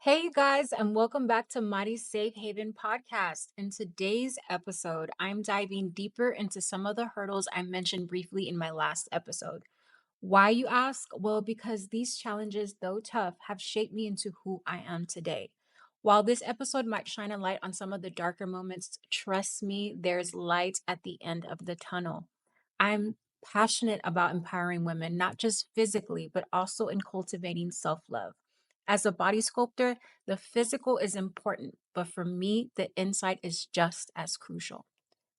Hey, you guys, and welcome back to Mighty's Safe Haven podcast. In today's episode, I'm diving deeper into some of the hurdles I mentioned briefly in my last episode. Why, you ask? Well, because these challenges, though tough, have shaped me into who I am today. While this episode might shine a light on some of the darker moments, trust me, there's light at the end of the tunnel. I'm passionate about empowering women, not just physically, but also in cultivating self love. As a body sculptor, the physical is important, but for me, the inside is just as crucial.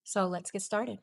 So let's get started.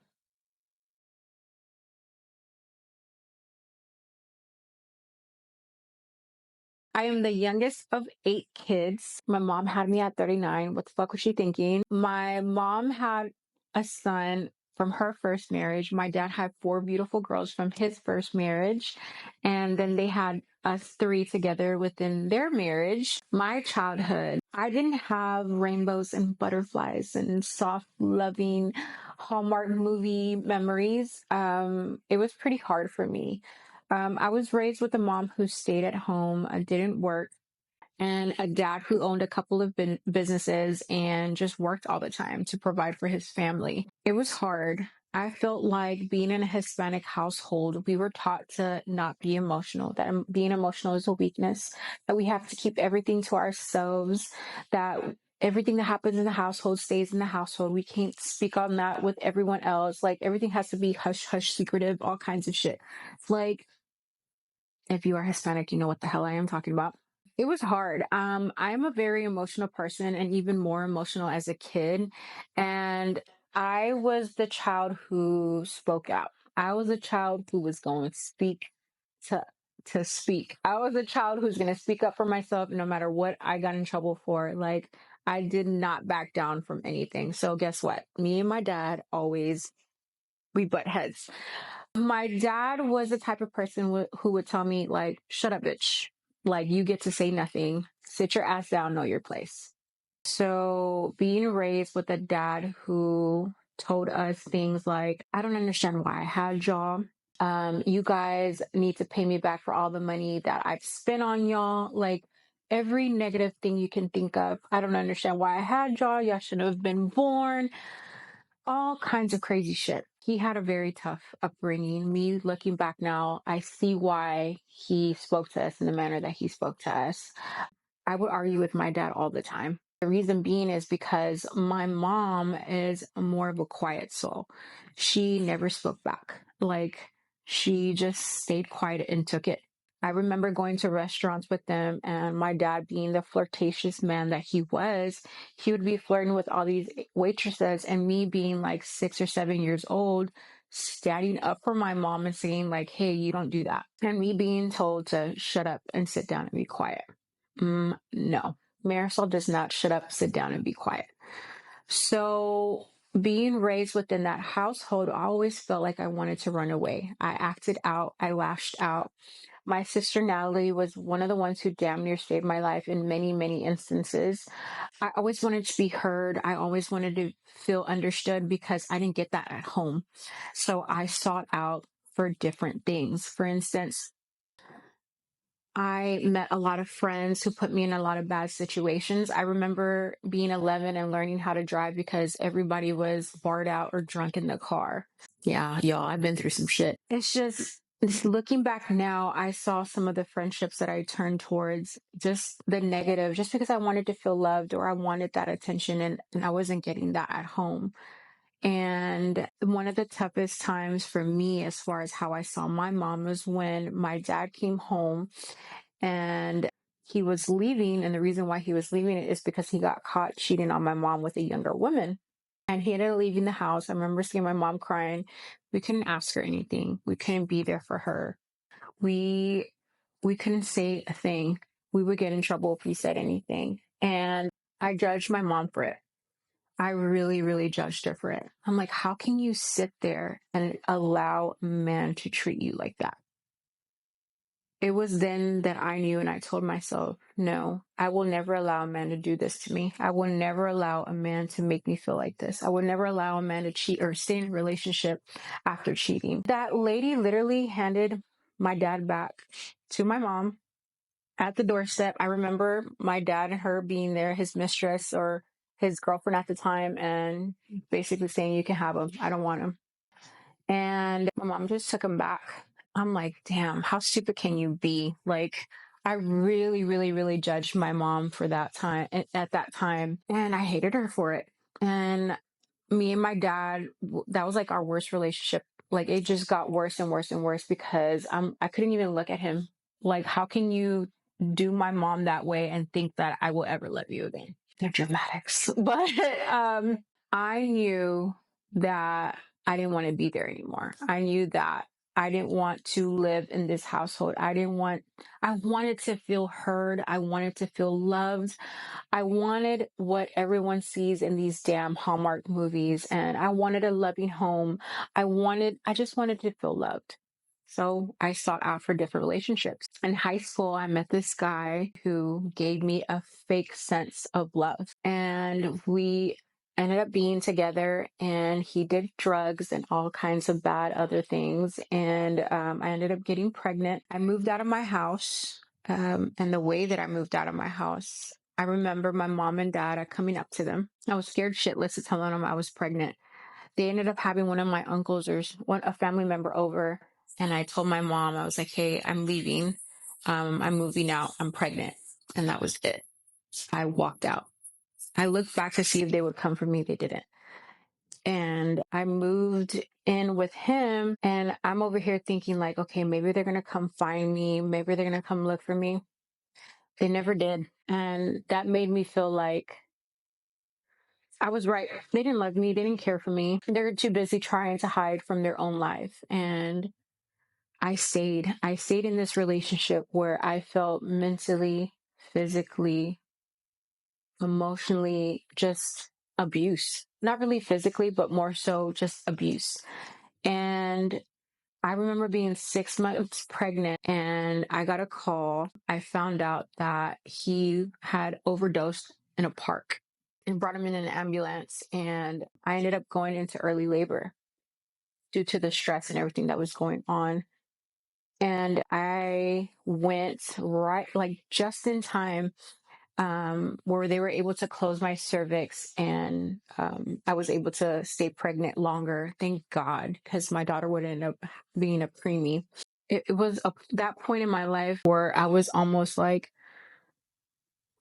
I am the youngest of eight kids. My mom had me at 39. What the fuck was she thinking? My mom had a son from her first marriage. My dad had four beautiful girls from his first marriage. And then they had us three together within their marriage. My childhood, I didn't have rainbows and butterflies and soft, loving Hallmark movie memories. It was pretty hard for me. I was raised with a mom who stayed at home, didn't work, and a dad who owned a couple of businesses and just worked all the time to provide for his family. It was hard. I felt like being in a Hispanic household, we were taught to not be emotional, that being emotional is a weakness, that we have to keep everything to ourselves, that everything that happens in the household stays in the household. We can't speak on that with everyone else. Like everything has to be hush hush secretive, all kinds of shit. It's like if you are Hispanic, you know what the hell I am talking about. It was hard. I'm a very emotional person and even more emotional as a kid. And I was the child who spoke out. I was a child who was going to speak to speak. I was a child who's going to speak up for myself no matter what I got in trouble for. Like I did not back down from anything. So guess what? Me and my dad always we butt heads. My dad was the type of person who would tell me, like, shut up, bitch. Like, you get to say nothing. Sit your ass down, know your place. So, being raised with a dad who told us things like, I don't understand why I had y'all. You guys need to pay me back for all the money that I've spent on y'all. Like, every negative thing you can think of. I don't understand why I had y'all. Y'all shouldn't have been born, all kinds of crazy shit. He had a very tough upbringing. Me looking back now, I see why he spoke to us in the manner that he spoke to us. I would argue with my dad all the time. The reason being is because my mom is more of a quiet soul. She never spoke back. Like, she just stayed quiet and took it. I remember going to restaurants with them, and my dad, being the flirtatious man that he was, he would be flirting with all these waitresses, and me being like 6 or 7 years old, standing up for my mom and saying, like, hey, you don't do that. And me being told to shut up and sit down and be quiet. No, Marisol does not shut up, sit down, and be quiet. So, being raised within that household, I always felt like I wanted to run away. I acted out, I lashed out. My sister Natalie was one of the ones who damn near saved my life in many, many instances. I always wanted to be heard. I always wanted to feel understood because I didn't get that at home. So I sought out for different things. For instance, I met a lot of friends who put me in a lot of bad situations. I remember being 11 and learning how to drive because everybody was barred out or drunk in the car. Yeah, y'all, I've been through some shit. It's just looking back now, I saw some of the friendships that I turned towards just the negative, just because I wanted to feel loved or I wanted that attention and I wasn't getting that at home. And one of the toughest times for me, as far as how I saw my mom, was when my dad came home and he was leaving. And the reason why he was leaving is because he got caught cheating on my mom with a younger woman. And he ended up leaving the house. I remember seeing my mom crying. We couldn't ask her anything. We couldn't be there for her. We we couldn't say a thing. We would get in trouble if we said anything. And I judged my mom for it. I really, really judged her for it. I'm like, how can you sit there and allow a man to treat you like that? It was then that I knew and I told myself, no, I will never allow a man to do this to me. I will never allow a man to make me feel like this. I will never allow a man to cheat or stay in a relationship after cheating. That lady literally handed my dad back to my mom. at the doorstep. I remember my dad and her being there, his mistress or his girlfriend at the time, and basically saying, "You can have him. I don't want him." And my mom just took him back. I'm like, damn, how stupid can you be? Like, I really, really, really judged my mom for that time at that time. And I hated her for it. And me and my dad, that was like our worst relationship. Like it just got worse and worse and worse because I couldn't even look at him. Like, how can you do my mom that way and think that I will ever love you again? They're dramatics. But I knew that I didn't want to be there anymore. I knew that I didn't want to live in this household. I wanted to feel heard. I wanted to feel loved. I wanted what everyone sees in these damn Hallmark movies, and I wanted a loving home. I just wanted to feel loved. So I sought out for different relationships. In high school, I met this guy who gave me a fake sense of love, and we ended up being together, and he did drugs and all kinds of bad other things. And I ended up getting pregnant. I moved out of my house. And the way that I moved out of my house, I remember my mom and dad coming up to them. I was scared shitless to tell them I was pregnant. They ended up having one of my uncles or a family member over. And I told my mom, I was like, "Hey, I'm leaving. I'm moving out. I'm pregnant." And that was it. I walked out. I looked back to see if they would come for me. They didn't. And I moved in with him, and I'm over here thinking like, okay, maybe they're going to come find me. Maybe they're going to come look for me. They never did. And that made me feel like I was right. They didn't love me. They didn't care for me. They were too busy trying to hide from their own life. And I stayed. I stayed in this relationship where I felt mentally, physically, emotionally just abuse. Not really physically, but more so just abuse. And I remember being 6 months pregnant and I got a call. I found out that he had overdosed in a park and brought him in an ambulance. And I ended up going into early labor due to the stress and everything that was going on. And I went right, like just in time, where they were able to close my cervix and I was able to stay pregnant longer. Thank God, because my daughter would end up being a preemie. It was that point in my life where I was almost like,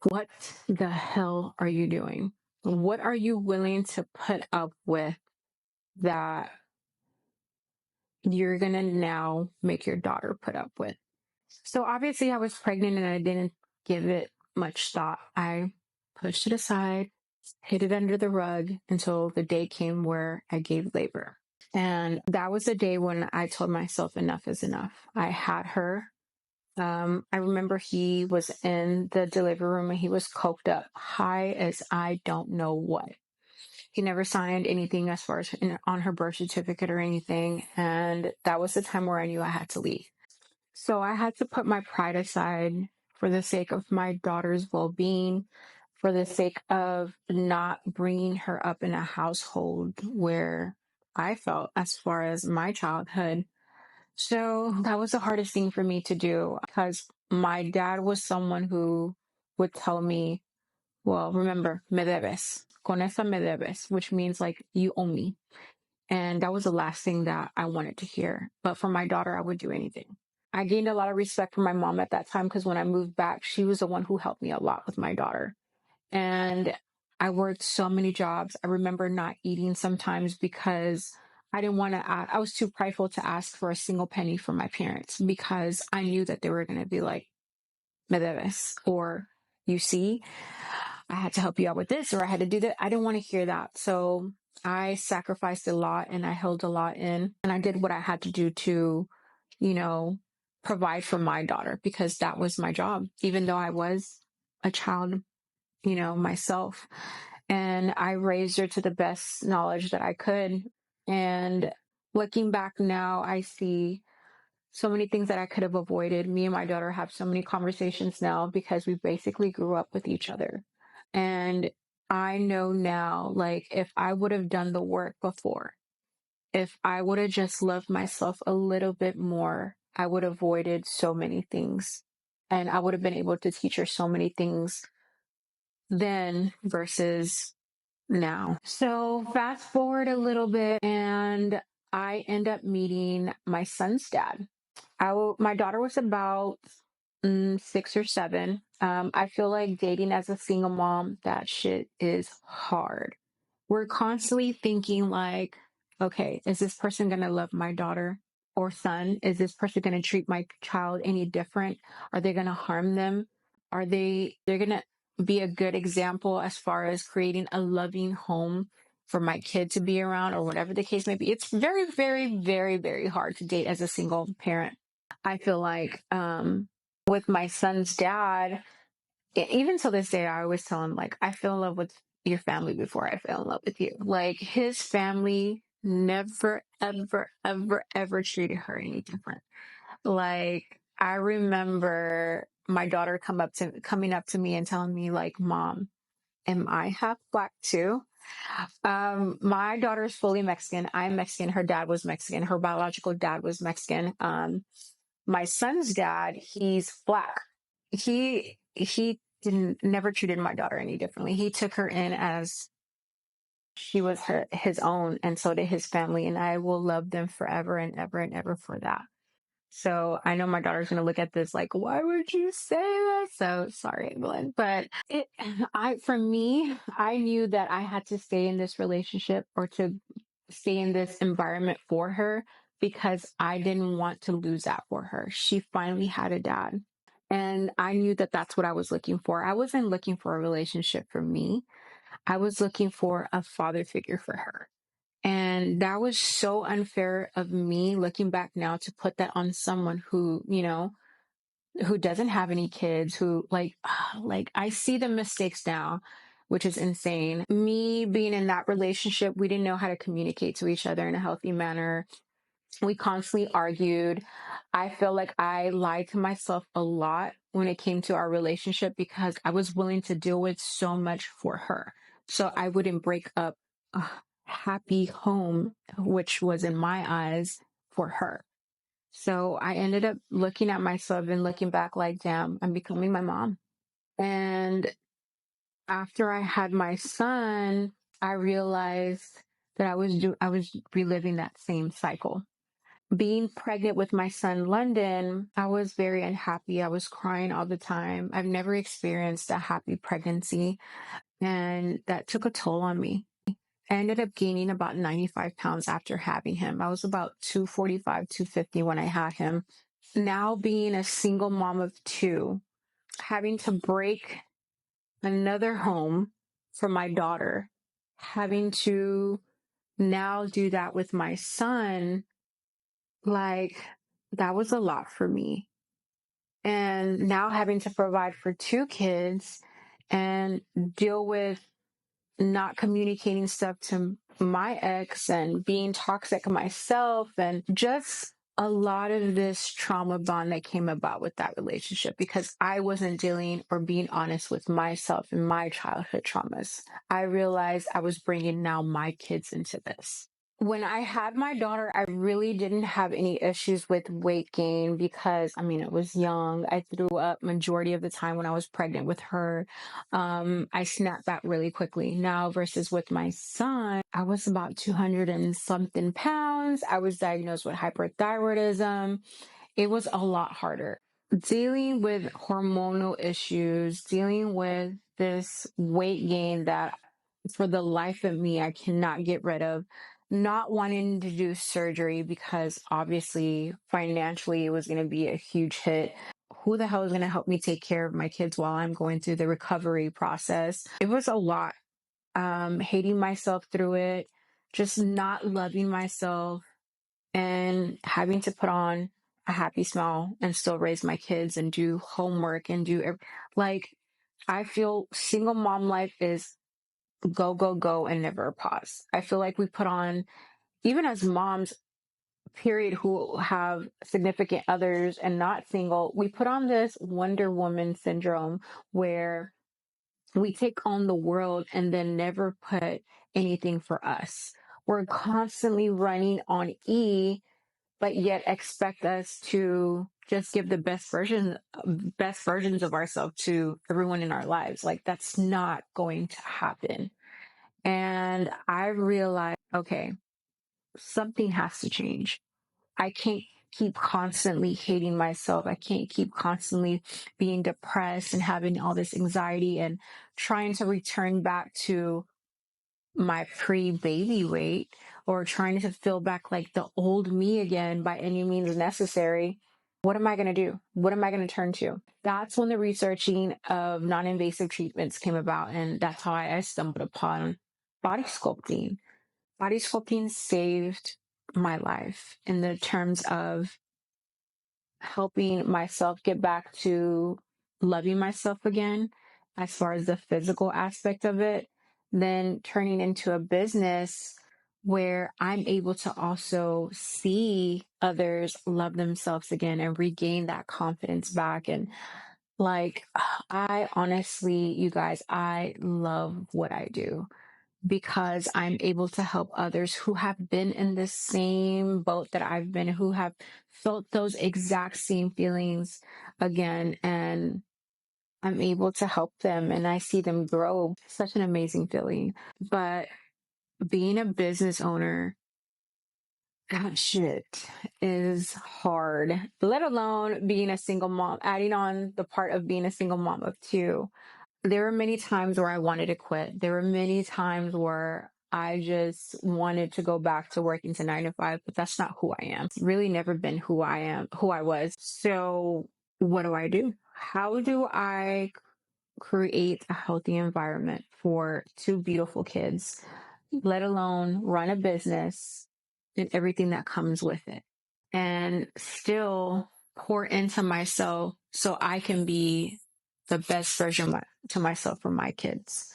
what the hell are you doing? What are you willing to put up with that you're going to now make your daughter put up with? So obviously I was pregnant and I didn't give it much thought. I pushed it aside, hid it under the rug until the day came where I gave labor. And that was the day when I told myself enough is enough. I had her. I remember he was in the delivery room and he was coked up, high as I don't know what. He never signed anything as far as on her birth certificate or anything. And that was the time where I knew I had to leave. So I had to put my pride aside for the sake of my daughter's well being, for the sake of not bringing her up in a household where I felt as far as my childhood. So that was the hardest thing for me to do because my dad was someone who would tell me, well, remember, me debes, con esa me debes, which means like you owe me. And that was the last thing that I wanted to hear. But for my daughter, I would do anything. I gained a lot of respect for my mom at that time because when I moved back, she was the one who helped me a lot with my daughter. And I worked so many jobs. I remember not eating sometimes because I didn't want to, I was too prideful to ask for a single penny from my parents because I knew that they were going to be like, me debes, or you see, I had to help you out with this, or I had to do that. I didn't want to hear that. So I sacrificed a lot and I held a lot in and I did what I had to do to, you know, provide for my daughter because that was my job, even though I was a child, myself. And I raised her to the best knowledge that I could. And looking back now, I see so many things that I could have avoided. Me and my daughter have so many conversations now because we basically grew up with each other. And I know now, like, if I would have done the work before, if I would have just loved myself a little bit more, I would have avoided so many things And I would have been able to teach her so many things then versus now. So fast forward a little bit and I end up meeting my son's dad. My daughter was about 6 or 7. I feel like dating as a single mom, that shit is hard. We're constantly thinking like, okay, is this person going to love my daughter or son? Is this person going to treat my child any different? Are they going to harm them? They're going to be a good example as far as creating a loving home for my kid to be around or whatever the case may be. It's very, very, very, very hard to date as a single parent. I feel like, with my son's dad, even till this day, I always tell him, like, I fell in love with your family before I fell in love with you. Like, his family never, ever, ever, ever treated her any different. Like, I remember my daughter coming up to me and telling me, like, Mom, am I half black too? My daughter is fully Mexican. I'm Mexican. Her dad was Mexican. Her biological dad was Mexican. My son's dad, he's black. He didn't never treated my daughter any differently. He took her in as she was his own, and so did his family. And I will love them forever and ever and ever for that. So I know my daughter's gonna look at this like, why would you say that? So sorry, Evelyn. But for me, I knew that I had to stay in this relationship or to stay in this environment for her because I didn't want to lose that for her. She finally had a dad. And I knew that that's what I was looking for. I wasn't looking for a relationship for me. I was looking for a father figure for her. And that was so unfair of me looking back now to put that on someone who, who doesn't have any kids, who like I see the mistakes now, which is insane. Me being in that relationship, we didn't know how to communicate to each other in a healthy manner. We constantly argued. I feel like I lied to myself a lot when it came to our relationship because I was willing to deal with so much for her. So I wouldn't break up a happy home, which was in my eyes for her. So I ended up looking at myself and looking back like, damn, I'm becoming my mom. And after I had my son, I realized that I was reliving that same cycle. Being pregnant with my son, London, I was very unhappy. I was crying all the time. I've never experienced a happy pregnancy, and that took a toll on me. I ended up gaining about 95 pounds after having him. I was about 245, 250 when I had him. Now, being a single mom of two, having to break another home for my daughter, having to now do that with my son, like, that was a lot for me. And now having to provide for two kids and deal with not communicating stuff to my ex and being toxic myself, and just a lot of this trauma bond that came about with that relationship because I wasn't dealing or being honest with myself and my childhood traumas. I realized I was bringing now my kids into this. When I had my daughter, I really didn't have any issues with weight gain because, I mean, I was young. I threw up majority of the time when I was pregnant with her. I snapped back really quickly. Now versus with my son, I was about 200 and something pounds. I was diagnosed with hyperthyroidism. It was a lot harder. Dealing with hormonal issues, dealing with this weight gain that for the life of me, I cannot get rid of. Not wanting to do surgery because obviously financially it was going to be a huge hit. Who the hell is going to help me take care of my kids while I'm going through the recovery process? It was a lot. Hating myself through it, just not loving myself, and having to put on a happy smile and still raise my kids and do homework and like, I feel single mom life is go, go, go and never pause. I feel like we put on, even as moms, period, who have significant others and not single, we put on this Wonder Woman syndrome where we take on the world and then never put anything for us. We're constantly running on E, but yet expect us to just give the best versions of ourselves to everyone in our lives. Like that's not going to happen. And I realized, okay, something has to change. I can't keep constantly hating myself. I can't keep constantly being depressed and having all this anxiety and trying to return back to my pre-baby weight or trying to feel back like the old me again by any means necessary. What am I going to do? What am I going to turn to? That's when the researching of non-invasive treatments came about. And that's how I stumbled upon body sculpting. Body sculpting saved my life in the terms of helping myself get back to loving myself again, as far as the physical aspect of it, then turning into a business where I'm able to also see others love themselves again and regain that confidence back. And like, I honestly, you guys, I love what I do because I'm able to help others who have been in the same boat that I've been, who have felt those exact same feelings again. And I'm able to help them and I see them grow. Such an amazing feeling. But being a business owner, that shit is hard, let alone being a single mom, adding on the part of being a single mom of two. There were many times where I wanted to quit. There were many times where I just wanted to go back to working to 9 to 5, but that's not who I am. It's really never been who I am, who I was. So what do I do? How do I create a healthy environment for two beautiful kids, let alone run a business and everything that comes with it, and still pour into myself so I can be the best version to myself for my kids?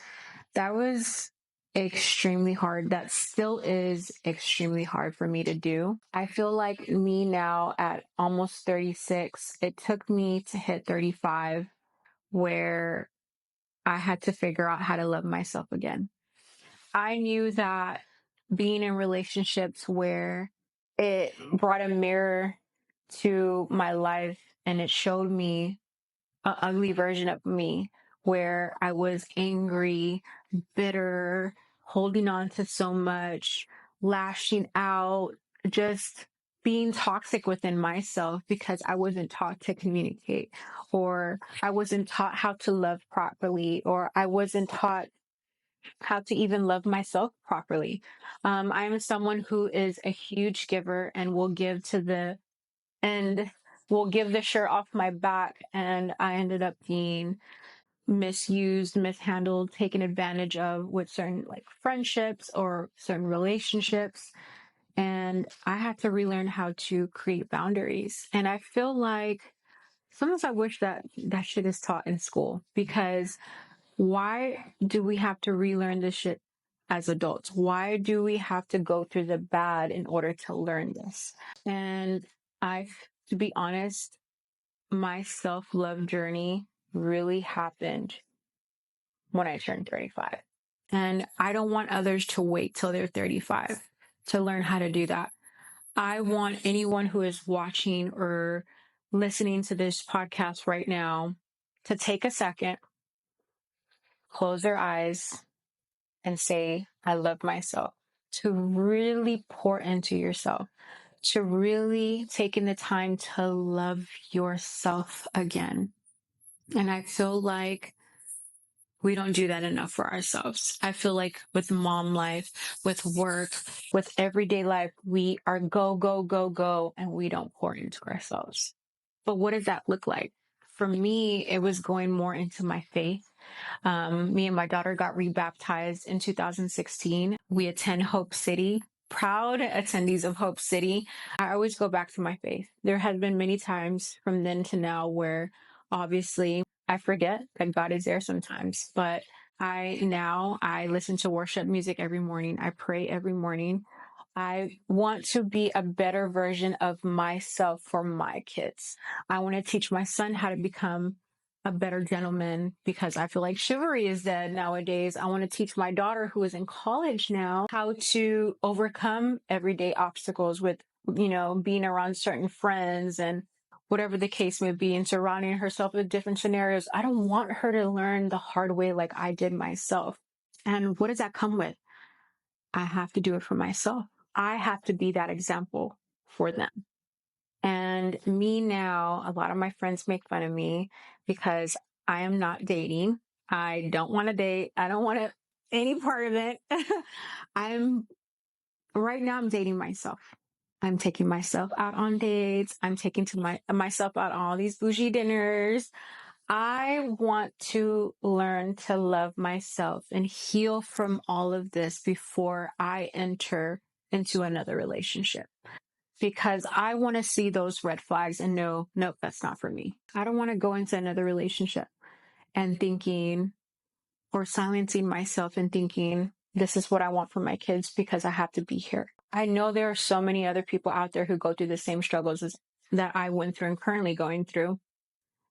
That was extremely hard. That still is extremely hard for me to do. I feel like me now at almost 36, it took me to hit 35 where I had to figure out how to love myself again. I knew that being in relationships where it brought a mirror to my life and it showed me an ugly version of me where I was angry, bitter, holding on to so much, lashing out, just being toxic within myself because I wasn't taught to communicate, or I wasn't taught how to love properly, or I wasn't taught how to even love myself properly. I'm someone who is a huge giver and will give to the and will give the shirt off my back. And I ended up being misused, mishandled, taken advantage of with certain like friendships or certain relationships. And I had to relearn how to create boundaries. And I feel like sometimes I wish that that shit is taught in school, because why do we have to relearn this shit as adults? Why do we have to go through the bad in order to learn this? And to be honest, my self love journey really happened when I turned 35. And I don't want others to wait till they're 35 to learn how to do that. I want anyone who is watching or listening to this podcast right now to take a second, close their eyes, and say, I love myself. To really pour into yourself, to really taking the time to love yourself again. And I feel like we don't do that enough for ourselves. I feel like with mom life, with work, with everyday life, we are go, go, go, go, and we don't pour into ourselves. But what does that look like? For me, it was going more into my faith. Me and my daughter got rebaptized in 2016. We attend Hope City. Proud attendees of Hope City. I always go back to my faith. There has been many times from then to now where obviously I forget that God is there sometimes, but I listen to worship music every morning. I pray every morning. I want to be a better version of myself for my kids. I want to teach my son how to become a better gentleman because I feel like chivalry is dead nowadays. I want to teach my daughter, who is in college now, how to overcome everyday obstacles with, being around certain friends and whatever the case may be, and surrounding herself with different scenarios. I don't want her to learn the hard way like I did myself. And what does that come with? I have to do it for myself. I have to be that example for them. And me now, a lot of my friends make fun of me because I am not dating. I don't want to date. I don't want any part of it. Right now I'm dating myself. I'm taking myself out on dates. I'm taking myself out on all these bougie dinners. I want to learn to love myself and heal from all of this before I enter into another relationship, because I want to see those red flags and know, nope, that's not for me. I don't want to go into another relationship and thinking, or silencing myself and thinking, this is what I want for my kids because I have to be here. I know there are so many other people out there who go through the same struggles that I went through and currently going through.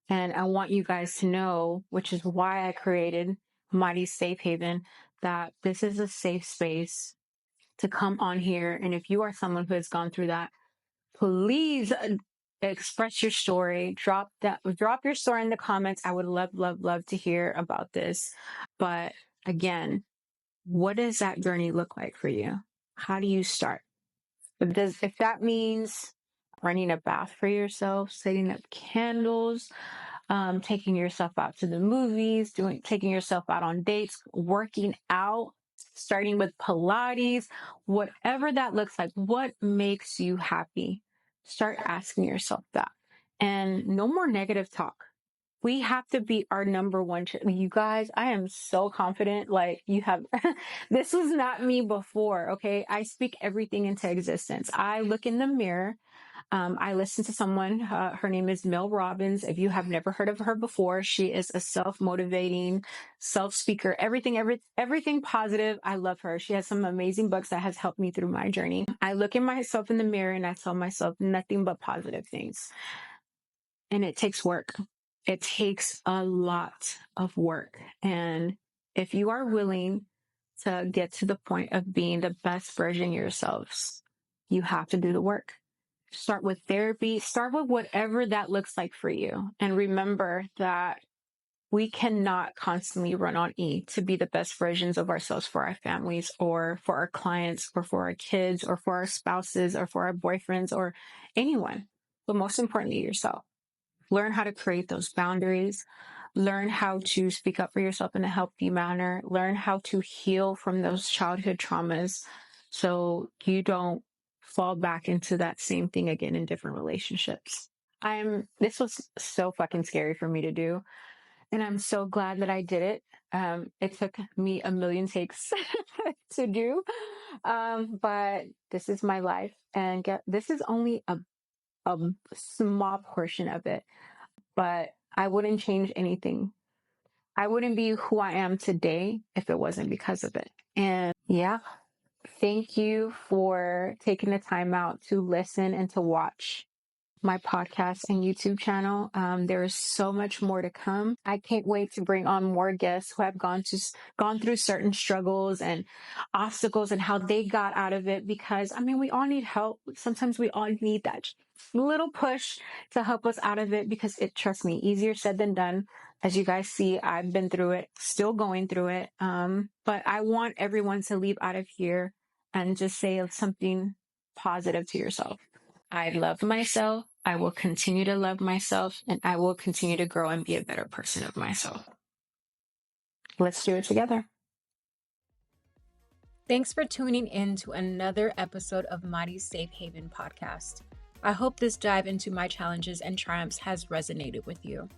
And I want you guys to know, which is why I created Mighty Safe Haven, that this is a safe space to come on here. And if you are someone who has gone through that, please express your story. Drop your story in the comments. I would love to hear about this. But again, what does that journey look like for you? How do you start? If that means running a bath for yourself, setting up candles, taking yourself out to the movies, taking yourself out on dates, working out, starting with Pilates, whatever that looks like, what makes you happy? Start asking yourself that. And no more negative talk. We have to be our number one. You guys, I am so confident. Like you have, this was not me before. Okay. I speak everything into existence. I look in the mirror. I listen to someone, her name is Mel Robbins. If you have never heard of her before, she is a self-motivating self-speaker, everything positive. I love her. She has some amazing books that has helped me through my journey. I look at myself in the mirror and I tell myself nothing but positive things. And it takes work. It takes a lot of work. And if you are willing to get to the point of being the best version of yourselves, you have to do the work. Start with therapy, start with whatever that looks like for you. And remember that we cannot constantly run on E to be the best versions of ourselves for our families or for our clients or for our kids or for our spouses or for our boyfriends or anyone. But most importantly, yourself. Learn how to create those boundaries. Learn how to speak up for yourself in a healthy manner. Learn how to heal from those childhood traumas so you don't fall back into that same thing again in different relationships. This was so fucking scary for me to do. And I'm so glad that I did it. It took me a million takes to do. But this is my life. And this is only a small portion of it, but I wouldn't change anything. I wouldn't be who I am today if it wasn't because of it. And yeah, thank you for taking the time out to listen and to watch my podcast and YouTube channel. There is so much more to come. I can't wait to bring on more guests who have gone through certain struggles and obstacles and how they got out of it, because I mean, we all need help. Sometimes we all need that little push to help us out of it, because trust me, easier said than done. As you guys see, I've been through it, still going through it. But I want everyone to leave out of here and just say something positive to yourself. I love myself. I will continue to love myself, and I will continue to grow and be a better person of myself. Let's do it together. Thanks for tuning in to another episode of Mighty Safe Haven podcast. I hope this dive into my challenges and triumphs has resonated with you.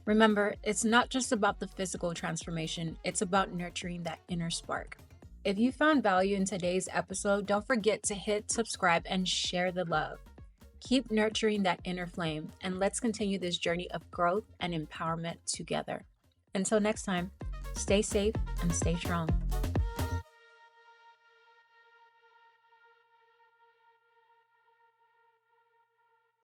Remember, it's not just about the physical transformation, it's about nurturing that inner spark. If you found value in today's episode, don't forget to hit subscribe and share the love. Keep nurturing that inner flame, and let's continue this journey of growth and empowerment together. Until next time, stay safe and stay strong.